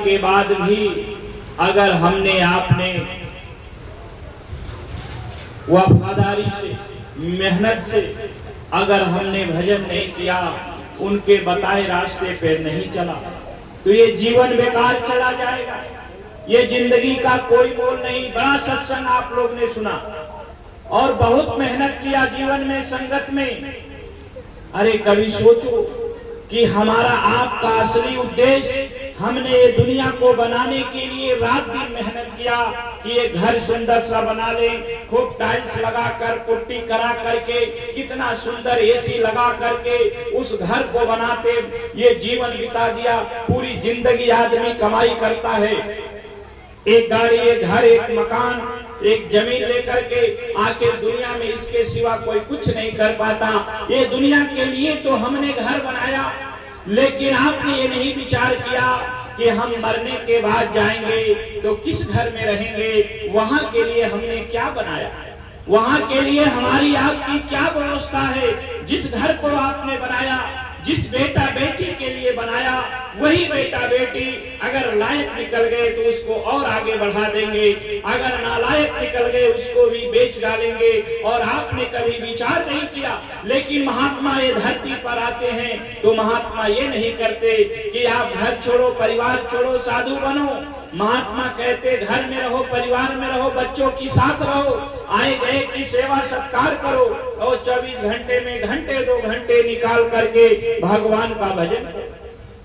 के बाद भी अगर हमने आपने वफादारी से, मेहनत से अगर हमने भजन नहीं किया, उनके बताए रास्ते पे नहीं चला, तो ये जीवन बेकार चला जाएगा। ये जिंदगी का कोई मोल नहीं। बड़ा सत्संग आप लोग ने सुना और बहुत मेहनत किया जीवन में, संगत में। अरे कभी सोचो कि हमारा आपका असली उद्देश्य, हमने ये दुनिया को बनाने के लिए रात दिन मेहनत किया कि ये घर सुंदर सा बना ले, खूब टाइल्स लगा कर, पुट्टी करा करके, कितना सुंदर एसी लगा करके उस घर को बनाते ये जीवन बिता दिया। पूरी जिंदगी आदमी कमाई करता है, एक गाड़ी, एक घर, एक मकान, एक जमीन लेकर के, आखिर दुनिया में इसके सिवा कोई कुछ नहीं कर पाता। ये दुनिया के लिए तो हमने घर बनाया, लेकिन आपने ये नहीं विचार किया कि हम मरने के बाद जाएंगे तो किस घर में रहेंगे, वहां के लिए हमने क्या बनाया, वहां के लिए हमारी आपकी क्या व्यवस्था है। जिस घर को आपने बनाया, जिस बेटा बेटी के लिए बनाया, वही बेटा बेटी अगर लायक निकल गए तो उसको और आगे बढ़ा देंगे, अगर नालायक निकल गए उसको भी बेच डालेंगे। और आपने कभी विचार नहीं किया। लेकिन महात्मा ये धरती पर आते हैं तो महात्मा ये नहीं करते कि आप घर छोड़ो, परिवार छोड़ो, साधु बनो। महात्मा कहते घर में रहो, परिवार में रहो, बच्चों के साथ रहो, आए गए की सेवा सत्कार करो और 24 घंटे में घंटे 2 घंटे निकाल करके भगवान का भजन करो।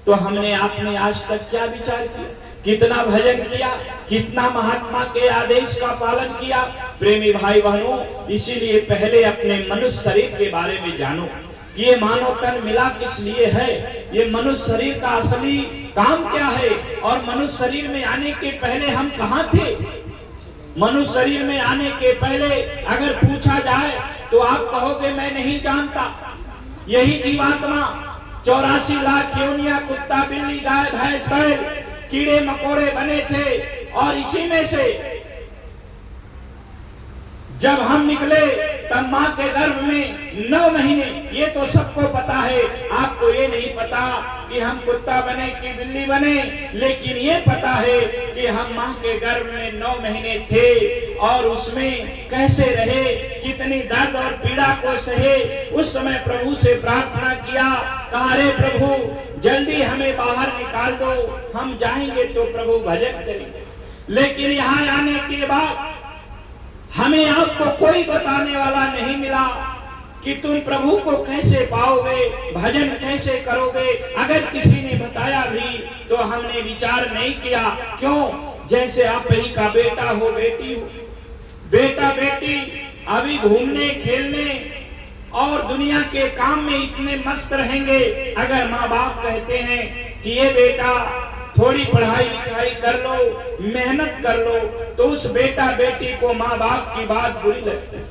तो हमने आपने आज तक क्या विचार किया, कितना भजन किया, कितना महात्मा के आदेश का पालन किया। प्रेमी भाई बहनों, इसीलिए पहले अपने मनुष्य शरीर के बारे में जानो कि ये मानव तन मिला किस लिए है, ये मनुष्य शरीर का असली काम क्या है, और मनुष्य शरीर में आने के पहले हम कहाँ थे। मनुष्य शरीर में आने के पहले अगर पूछा जाए तो आप कहोगे मैं नहीं जानता। यही जीवात्मा 84 लाख योनियां, कुत्ता, बिल्ली, गाय, भैंस, बैल, कीड़े मकोड़े बने थे, और इसी में से जब हम निकले तब माँ के गर्भ में 9 महीने, ये तो सबको पता है। आपको ये नहीं पता कि हम कुत्ता बने कि बिल्ली बने, लेकिन ये पता है कि हम माँ के गर्भ में 9 महीने थे और उसमें कैसे रहे, कितनी दर्द और पीड़ा को सहे। उस समय प्रभु से प्रार्थना किया, कहा रे प्रभु जल्दी हमें बाहर निकाल दो, हम जाएंगे तो प्रभु भजन करेंगे। लेकिन यहाँ आने के बाद हमें आपको कोई बताने वाला नहीं मिला कि तुम प्रभु को कैसे पाओगे, भजन कैसे करोगे। अगर किसी ने बताया भी तो हमने विचार नहीं किया। क्यों? जैसे आप ही का बेटा हो, बेटी हो, बेटा बेटी अभी घूमने खेलने और दुनिया के काम में इतने मस्त रहेंगे। अगर माँ बाप कहते हैं कि ये बेटा थोड़ी पढ़ाई लिखाई कर लो, मेहनत कर लो, तो उस बेटा बेटी को माँ बाप की बात बुरी लगती है।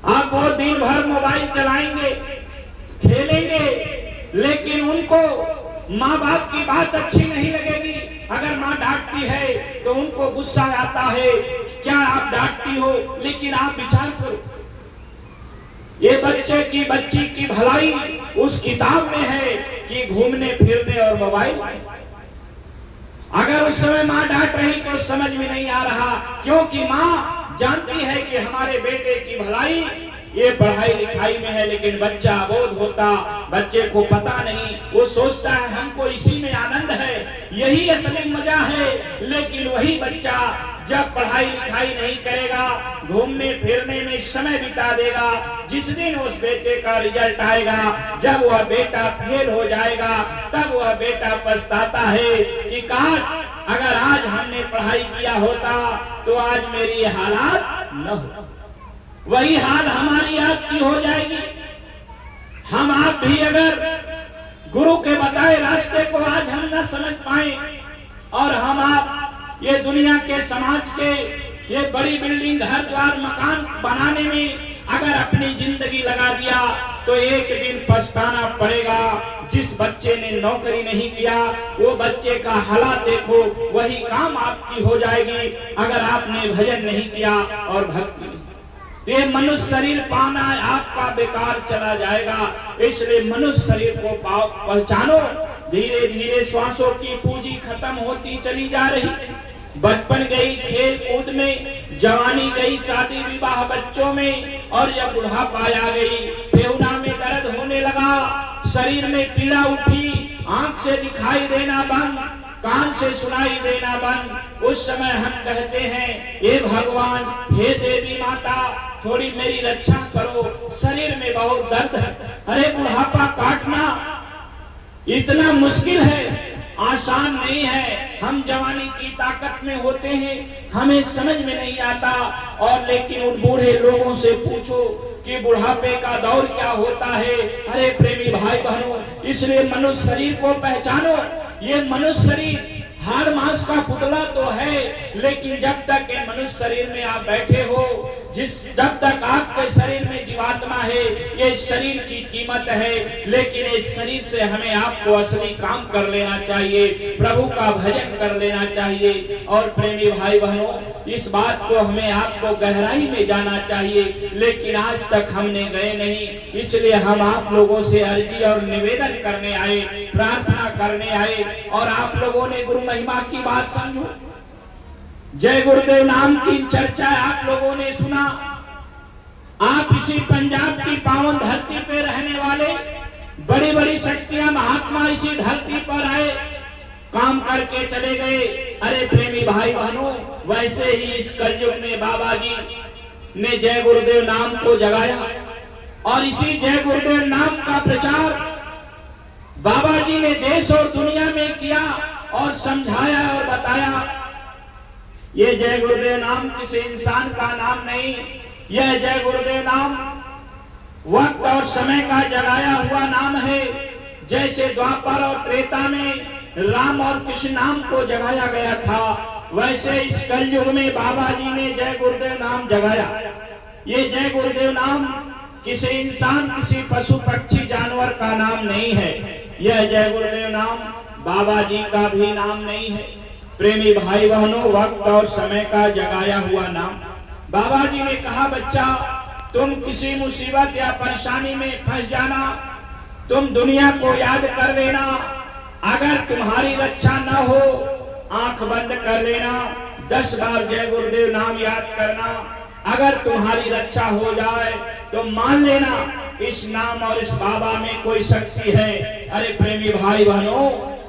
आप वो दिन भर मोबाइल चलाएंगे, खेलेंगे, लेकिन उनको माँ बाप की बात अच्छी नहीं लगेगी। अगर माँ डांटती है तो उनको गुस्सा आता है, क्या आप डांटती हो। लेकिन आप विचार करो, ये बच्चे की बच्ची की भलाई उस किताब में है कि घूमने फिरने और मोबाइल में। अगर उस समय माँ डांट रही तो समझ में नहीं आ रहा, क्योंकि माँ जानती है कि हमारे बेटे की भलाई ये पढ़ाई लिखाई में है। लेकिन बच्चा अबोध होता, बच्चे को पता नहीं, वो सोचता है हमको इसी में आनंद है, यही असली मजा है। लेकिन वही बच्चा जब पढ़ाई लिखाई नहीं करेगा, घूमने फिरने में समय बिता देगा, जिस दिन उस बेटे का रिजल्ट आएगा, जब वह बेटा फेल हो जाएगा, तब वह बेटा पछताता है कि काश अगर आज हमने पढ़ाई किया होता तो आज मेरी हालात न हो। वही हाल हमारी आपकी हो जाएगी। हम आप भी अगर गुरु के बताए रास्ते को आज हम न समझ पाए, और हम आप ये दुनिया के समाज के ये बड़ी बिल्डिंग, घर द्वार, मकान बनाने में अगर अपनी जिंदगी लगा दिया तो एक दिन पछताना पड़ेगा। जिस बच्चे ने नौकरी नहीं किया वो बच्चे का हालात देखो, वही काम आपकी हो जाएगी अगर आपने भजन नहीं किया और भक्ति नहीं। तो ये मनुष्य शरीर पाना आपका बेकार चला जाएगा। इसलिए मनुष्य शरीर को पहचानो। धीरे धीरे श्वासों की पूंजी खत्म होती चली जा रही। बचपन गई खेल कूद में, जवानी गई शादी विवाह बच्चों में, और जब बुढ़ापा आ गई फेफड़ा में दर्द होने लगा, शरीर में पीड़ा उठी, आंख से दिखाई देना बंद, कान से सुनाई देना बंद। उस समय हम कहते हैं, हे भगवान, हे देवी माता, थोड़ी मेरी रक्षा करो, शरीर में बहुत दर्द है। अरे बुढ़ापा काटना इतना मुश्किल है, आसान नहीं है। हम जवानी की ताकत में होते हैं, हमें समझ में नहीं आता। और लेकिन उन बूढ़े लोगों से पूछो कि बुढ़ापे का दौर क्या होता है। अरे प्रेमी भाई बहनों, इसलिए मनुष्य शरीर को पहचानो। ये मनुष्य शरीर हाड़ मांस का पुतला तो है, लेकिन जब तक ये मनुष्य शरीर में आप बैठे हो, जब तक आपके शरीर में जीवात्मा है, ये शरीर की कीमत है। लेकिन इस शरीर से हमें आपको असली काम कर लेना चाहिए, प्रभु का भजन कर लेना चाहिए। और प्रेमी भाई बहनों, इस बात को हमें आपको गहराई में जाना चाहिए, लेकिन आज तक हमने गए नहीं। इसलिए हम आप लोगों से अर्जी और निवेदन करने आए, प्रार्थना करने आए। और आप लोगों ने गुरु महिमा की बात समझो, जय गुरुदेव नाम की चर्चा आप लोगों ने सुना। आप इसी पंजाब की पावन धरती पे रहने वाले, बड़ी बड़ी शक्तियां महात्मा इसी धरती पर आए, काम करके चले गए। अरे प्रेमी भाई बहनों, वैसे ही इस कलयुग में बाबा जी ने जय गुरुदेव नाम को जगाया, और इसी जय गुरुदेव नाम का प्रचार बाबा जी ने देश और दुनिया में किया और समझाया और बताया। ये जय गुरुदेव नाम किसी इंसान का नाम नहीं, यह जय गुरुदेव नाम वक्त और समय का जगाया हुआ नाम है। जैसे द्वापर और त्रेता में राम और कृष्ण नाम को जगाया गया था, वैसे इस कलयुग में बाबा जी ने जय गुरुदेव नाम जगाया। ये जय गुरुदेव नाम किसी इंसान, किसी पशु पक्षी जानवर का नाम नहीं है। यह जय गुरुदेव नाम बाबा जी का भी नाम नहीं है। प्रेमी भाई बहनों, वक्त और समय का जगाया हुआ नाम। बाबा जी ने कहा, बच्चा तुम किसी मुसीबत या परेशानी में फंस जाना, तुम दुनिया को याद कर लेना। अगर तुम्हारी रक्षा न हो, आंख बंद कर लेना, 10 बार जय गुरुदेव नाम याद करना। अगर तुम्हारी रक्षा हो जाए तो मान लेना इस नाम और इस बाबा में कोई शक्ति है। अरे प्रेमी भाई बहनों,